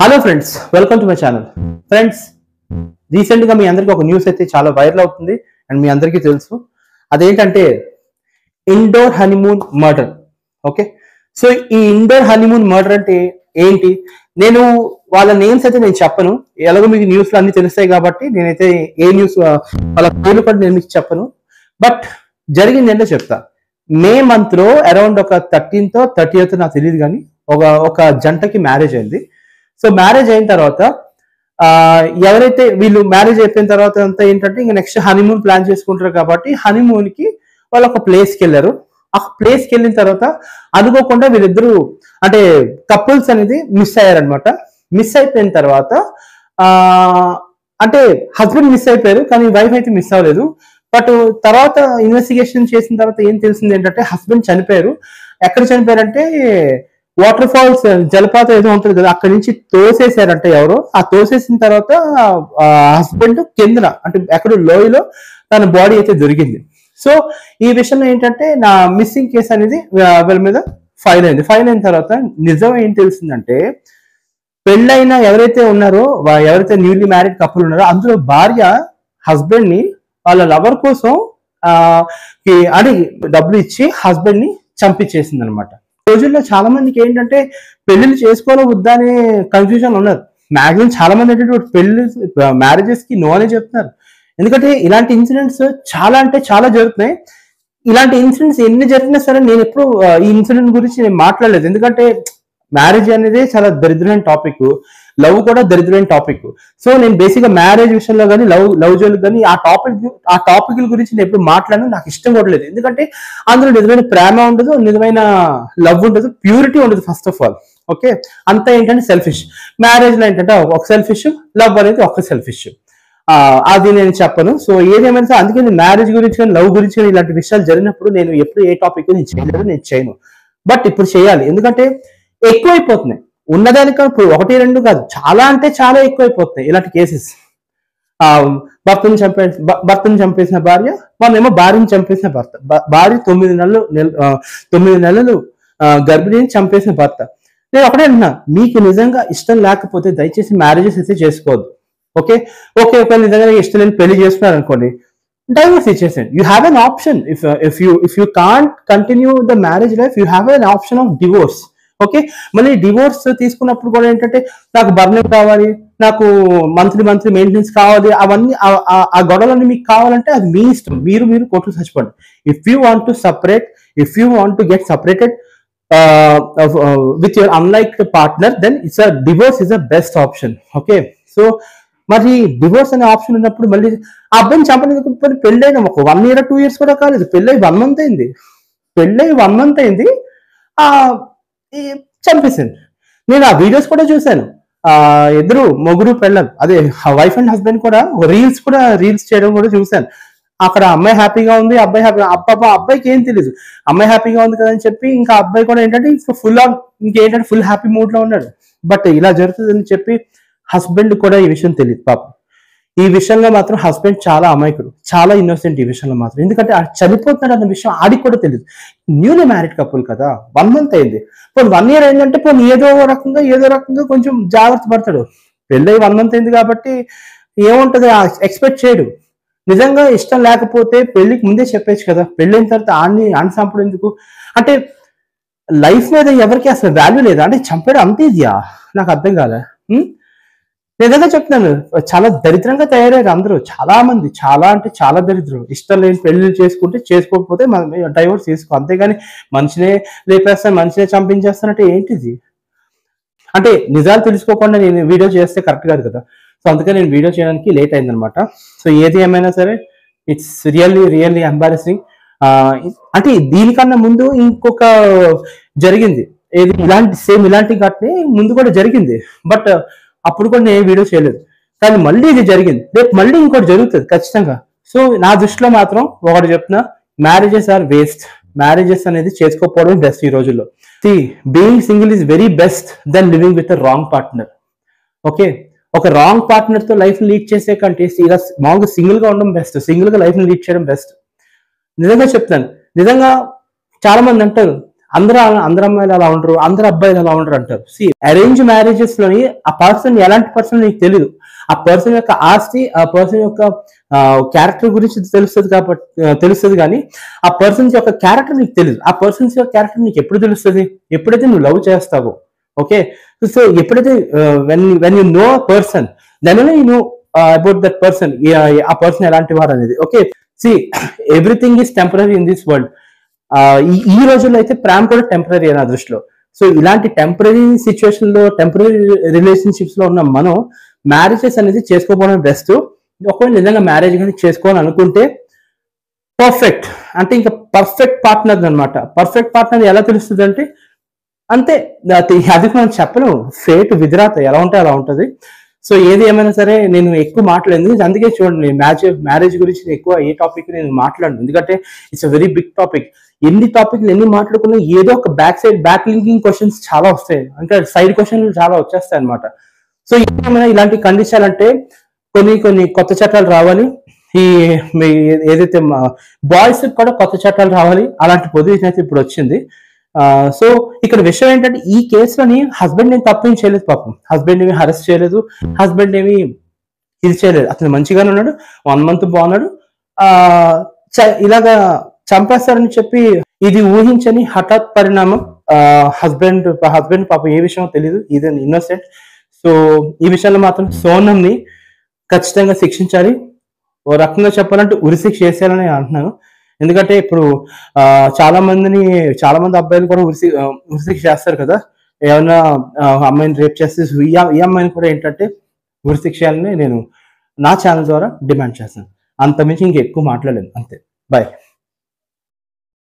Hello friends, welcome to my channel. Friends, రీసెంట్గా మీ అందరికీ ఒక న్యూస్ అయితే చాలా వైరల్ అవుతుంది అండ్ మీ అందరికీ తెలుసు. అదేంటంటే Indore honeymoon murder. Okay, so ఈ ఇండోర్ హనీమూన్ మర్డర్ అంటే ఏంటి? నేను వాళ్ళ నేమ్స్ అయితే నేను చెప్పను, ఎలాగో మీకు న్యూస్లో అన్ని తెలుస్తాయి కాబట్టి నేనైతే ఏ న్యూస్ వాళ్ళ పేర్లు కూడా నేను మీకు చెప్పను. బట్ జరిగింది ఏంటో చెప్తా. మే మంత్లో అరౌండ్ ఒక 13th or 30th నాకు తెలియదు, కానీ ఒక జంటకి మ్యారేజ్ అయింది. సో మ్యారేజ్ అయిన తర్వాత ఎవరైతే వీళ్ళు మ్యారేజ్ అయిపోయిన తర్వాత అంతా ఏంటంటే ఇంకా నెక్స్ట్ హనీమూన్ ప్లాన్ చేసుకుంటారు కాబట్టి హనీమూన్ కి వాళ్ళు ఒక ప్లేస్కి వెళ్ళారు. ఆ ప్లేస్కి వెళ్ళిన తర్వాత అనుకోకుండా వీళ్ళిద్దరూ అంటే కపుల్స్ అనేది మిస్ అయ్యారనమాట. మిస్ అయిపోయిన తర్వాత అంటే హస్బెండ్ మిస్ అయిపోయారు, కానీ వైఫ్ అయితే మిస్ అవ్వలేదు. బట్ తర్వాత ఇన్వెస్టిగేషన్ చేసిన తర్వాత ఏం తెలిసింది ఏంటంటే హస్బెండ్ చనిపోయారు. ఎక్కడ చనిపోయారంటే వాటర్ ఫాల్స్, జలపాతం ఏదో ఉంటుంది కదా, అక్కడి నుంచి తోసేసారంట ఎవరో. ఆ తోసేసిన తర్వాత హస్బెండ్ కిందన అంటే ఎక్కడ లోయలో తన బాడీ అయితే దొరికింది. సో ఈ విషయంలో ఏంటంటే నా మిస్సింగ్ కేసు అనేది వీళ్ళ మీద ఫైల్ అయింది. ఫైల్ అయిన తర్వాత నిజం ఏం తెలిసిందంటే పెళ్ళైన ఎవరైతే ఉన్నారో, ఎవరైతే న్యూలీ మ్యారీడ్ కపుల్ ఉన్నారో అందులో భార్య హస్బెండ్ ని వాళ్ళ లవర్ కోసం అడిగి డబ్బులు ఇచ్చి హస్బెండ్ ని చంపించేసింది అనమాట. రోజుల్లో చాలా మందికి ఏంటంటే పెళ్లిళ్ళు చేసుకోవాలో వద్దా అనే కన్ఫ్యూజన్ ఉన్నది. మాక్సిమం చాలా మంది ఏంటంటే పెళ్లి మ్యారేజెస్ కి నో అనే చెప్తున్నారు. ఎందుకంటే ఇలాంటి ఇన్సిడెంట్స్ చాలా అంటే చాలా జరుగుతున్నాయి. ఇలాంటి ఇన్సిడెంట్స్ ఎన్ని జరిగినా సరే నేను ఎప్పుడు ఈ ఇన్సిడెంట్ గురించి నేను మాట్లాడలేదు. ఎందుకంటే మ్యారేజ్ అనేది చాలా దరిద్రమైన టాపిక్, లవ్ కూడా దరిద్రమైన టాపిక్. సో నేను బేసిక్ గా మ్యారేజ్ విషయంలో కానీ లవ్ జోలికి కానీ ఆ టాపిక్ల గురించి నేను ఎప్పుడు మాట్లాడను, నాకు ఇష్టం కూడా లేదు. ఎందుకంటే అందులో నిజమైన ప్రేమ ఉండదు, నిజమైన లవ్ ఉండదు, ప్యూరిటీ ఉండదు ఫస్ట్ ఆఫ్ ఆల్. ఓకే, అంతా ఏంటంటే సెల్ఫిష్. మ్యారేజ్ లో ఏంటంటే ఒక సెల్ఫిష్, లవ్ అనేది ఒక సెల్ఫిష్. అది నేను చెప్పను. సో ఏదేమైనా సరే అందుకే నేను మ్యారేజ్ గురించి కానీ లవ్ గురించి కానీ ఇలాంటి విషయాలు జరిగినప్పుడు నేను ఎప్పుడు ఏ టాపిక్ నేను చేయలేదు, నేను చేయను. బట్ ఇప్పుడు చేయాలి, ఎందుకంటే ఎక్కువైపోతున్నాయి. ఉన్నదానిక ఇప్పుడు 1-2 కాదు, చాలా అంటే చాలా ఎక్కువైపోతున్నాయి ఇలాంటి కేసెస్. భర్తను చంపేసిన భార్య, వాళ్ళేమో భార్యను చంపేసిన భర్త, భార్య 9 నెలలు గర్భిణిని చంపేసిన భర్త. నేను ఒకటే అంటున్నా, మీకు నిజంగా ఇష్టం లేకపోతే దయచేసి మ్యారేజెస్ అయితే చేసుకోవద్దు. ఓకే ఓకే, ఒక నిజంగా ఇష్టం లేని పెళ్లి చేసుకున్నారు అనుకోండి, డైవర్స్ ఇచ్చేసేయండి. You have an option. If you can't continue the marriage life, you have an option of divorce. Okay, మళ్ళీ డివోర్స్ తీసుకున్నప్పుడు కూడా ఏంటంటే నాకు బర్నింగ్ కావాలి, నాకు మంత్లీ మెయింటెనెన్స్ కావాలి, అవన్నీ ఆ గొడవలన్నీ మీకు కావాలంటే అది మీ ఇష్టం. మీరు కోర్టులో చచ్చిపోండి. If you want to separate, if you want to get separated with your unlike partner, then it's divorce is the best option. Okay, so మరి డివోర్స్ అనే ఆప్షన్ ఉన్నప్పుడు మళ్ళీ ఆ అబ్బాయిని చంపడానికి పెళ్ళైన ఒక 1 year 2 years కూడా కాలేదు, పెళ్ళై 1 month అయింది. చంపేసింది. నేను ఆ వీడియోస్ కూడా చూశాను. ఇద్దరు మొగుడు పెళ్ళాలి, అదే వైఫ్ అండ్ హస్బెండ్ కూడా రీల్స్ చేయడం కూడా చూశాను. అక్కడ అమ్మాయి హ్యాపీగా ఉంది, అబ్బాయి అబ్బాయికి ఏం తెలియదు, అమ్మాయి హ్యాపీగా ఉంది కదా అని చెప్పి ఇంకా అబ్బాయి కూడా ఏంటంటే ఫుల్ హ్యాపీ మూడ్ లో ఉన్నాడు. బట్ ఇలా జరుగుతుందని చెప్పి హస్బెండ్ కూడా ఈ విషయం తెలియదు పాపం. ఈ విషయంలో మాత్రం హస్బెండ్ చాలా అమాయకుడు, చాలా ఇన్నోసెంట్ ఈ విషయంలో మాత్రం. ఎందుకంటే చనిపోతున్నాడు అన్న విషయం ఆడికి కూడా తెలియదు. న్యూలీ మ్యారీడ్ కపుల్ కదా, 1 month అయింది. పోనీ 1 year అయిందంటే పోనీ ఏదో రకంగా కొంచెం జాగ్రత్త పడతాడు. పెళ్ళై 1 month అయింది కాబట్టి ఏముంటది ఎక్స్పెక్ట్ చేయడు. నిజంగా ఇష్టం లేకపోతే పెళ్లికి ముందే చెప్పేచ్చు కదా, పెళ్ళైన తర్వాత ఆడిని చంపడం ఎందుకు? అంటే లైఫ్ మీద ఎవరికి అసలు వాల్యూ లేదా అంటే చంపడం అంత ఈజీయా? నాకు అర్థం కాలే. నిజంగా చెప్తున్నాను, చాలా దరిద్రంగా తయారయ్యారు అందరూ. చాలా మంది చాలా అంటే చాలా దరిద్రం. ఇష్టం లేని పెళ్లి చేసుకుంటే చేసుకోకపోతే డైవర్స్ తీసుకో, అంతేగాని మనిషినే లేపేస్తాను, మనిషినే చంపించేస్తానంటే ఏంటిది? అంటే నిజాలు తెలుసుకోకుండా నేను వీడియో చేస్తే కరెక్ట్ కాదు కదా. సో అందుకని నేను వీడియో చేయడానికి లేట్ అయిందనమాట. సో ఏది ఏమైనా సరే ఇట్స్ రియల్లీ ఎంబారసింగ్. అంటే దీనికన్నా ముందు ఇంకొక జరిగింది, ఏది ఇలాంటి ఘటన ముందు కూడా జరిగింది. బట్ అప్పుడు కూడా నేను వీడియో చేయలేదు, కానీ మళ్ళీ ఇది జరిగింది. రేపు మళ్ళీ ఇంకోటి జరుగుతుంది ఖచ్చితంగా. సో నా దృష్టిలో మాత్రం ఒకటి చెప్తున్నా, మ్యారేజెస్ ఆర్ వేస్ట్. మ్యారేజెస్ అనేది చేసుకోకపోవడం బెస్ట్ ఈ రోజుల్లో. Being single is very best then living with a wrong partner. Okay, ఒక రాంగ్ పార్ట్నర్ తో లైఫ్ లీడ్ చేసే కంటే ఇలా మామూలుగా సింగిల్ గా ఉండడం బెస్ట్, సింగిల్ గా లైఫ్ లీడ్ చేయడం బెస్ట్. నిజంగా చెప్తాను. నిజంగా చాలా మంది అంటారు అందరు అమ్మాయిలు అలా ఉండరు, అందరు అబ్బాయిలు అలా ఉండరు అంటారు. సి అరేంజ్ మ్యారేజెస్ లోని ఆ పర్సన్ ఎలాంటి పర్సన్ నీకు తెలియదు. ఆ పర్సన్ యొక్క ఆస్తి, ఆ పర్సన్ యొక్క క్యారెక్టర్ గురించి తెలుస్తుంది కాబట్టి తెలుస్తుంది, కానీ ఆ పర్సన్స్ యొక్క క్యారెక్టర్ నీకు తెలియదు. ఆ పర్సన్స్ యొక్క క్యారెక్టర్ నీకు ఎప్పుడు తెలుస్తుంది? ఎప్పుడైతే నువ్వు లవ్ చేస్తావో. ఓకే, సో ఎప్పుడైతే when you know person, then you know about that person, ఆ పర్సన్ ఎలాంటి వారు అనేది. Okay, see everything is temporary in this world. ఈ రోజుల్లో అయితే ప్రేమ కూడా టెంపరరీ నా దృష్టిలో. సో ఇలాంటి టెంపరరీ సిచ్యువేషన్ లో, టెంపరరీ రిలేషన్షిప్స్ లో ఉన్న మనం మ్యారేజెస్ అనేది చేసుకోవడం బెస్ట్. ఒకవేళ నిజంగా మ్యారేజ్ కానీ చేసుకోవాలని అనుకుంటే పర్ఫెక్ట్, అంటే ఇంకా పర్ఫెక్ట్ పార్ట్నర్ అనమాట. పర్ఫెక్ట్ పార్ట్నర్ ఎలా తెలుస్తుంది అంటే అంతే, అది మనం చెప్పలేము. ఫేట్ విధిరాత ఎలా ఉంటే అలా ఉంటుంది. సో ఏది ఏమైనా సరే నేను ఎక్కువ మాట్లాడలేదు, అందుకే చూడండి మ్యారేజ్ గురించి ఎక్కువ ఏ టాపిక్ నేను మాట్లాడను, ఎందుకంటే it's a very big topic. ఎన్ని టాపిక్లు ఎన్ని మాట్లాడుకున్నా ఏదో ఒక బ్యాక్ లింకింగ్ క్వశ్చన్స్ చాలా వస్తాయి, అంటే సైడ్ క్వశ్చన్లు చాలా వచ్చేస్తాయి అనమాట. సో ఏమైనా ఇలాంటి కండిషన్ అంటే కొన్ని కొత్త చట్టాలు రావాలి. ఏదైతే బాయ్స్ కూడా కొత్త చట్టాలు రావాలి, అలాంటి పొజిషన్ అయితే ఇప్పుడు వచ్చింది. సో ఇక్కడ విషయం ఏంటంటే ఈ కేసులోని హస్బెండ్ ఏం తప్పేం చేయలేదు, పాపం హస్బెండ్ ఏమి అరెస్ట్ చేయలేదు, హస్బెండ్ ఏమి ఇది చేయలేదు, అతను మంచిగానే ఉన్నాడు, 1 month బాగున్నాడు. ఇలాగా చంపేస్తారని చెప్పి ఇది ఊహించని హఠాత్ పరిణామం. హస్బెండ్ పాపం ఏ విషయం తెలియదు, ఇది ఇన్నోసెంట్. సో ఈ విషయంలో మాత్రం సోనంని ఖచ్చితంగా శిక్షించాలి. ఓ రకంగా చెప్పాలంటే ఉరిశిక్ష చేసేయాలని అంటున్నాను. ఎందుకంటే ఇప్పుడు చాలా మంది అబ్బాయిలు కూడా ఉరిశిక్ష చేస్తారు కదా, ఏమన్నా అమ్మాయిని రేప్ చేస్తే ఈ అమ్మాయిని కూడా ఏంటంటే ఉరిశిక్ష చేయాలని నేను నా ఛానల్ ద్వారా డిమాండ్ చేస్తాను. అంతమించి ఇంకెక్కువ మాట్లాడలేదు. అంతే, బాయ్.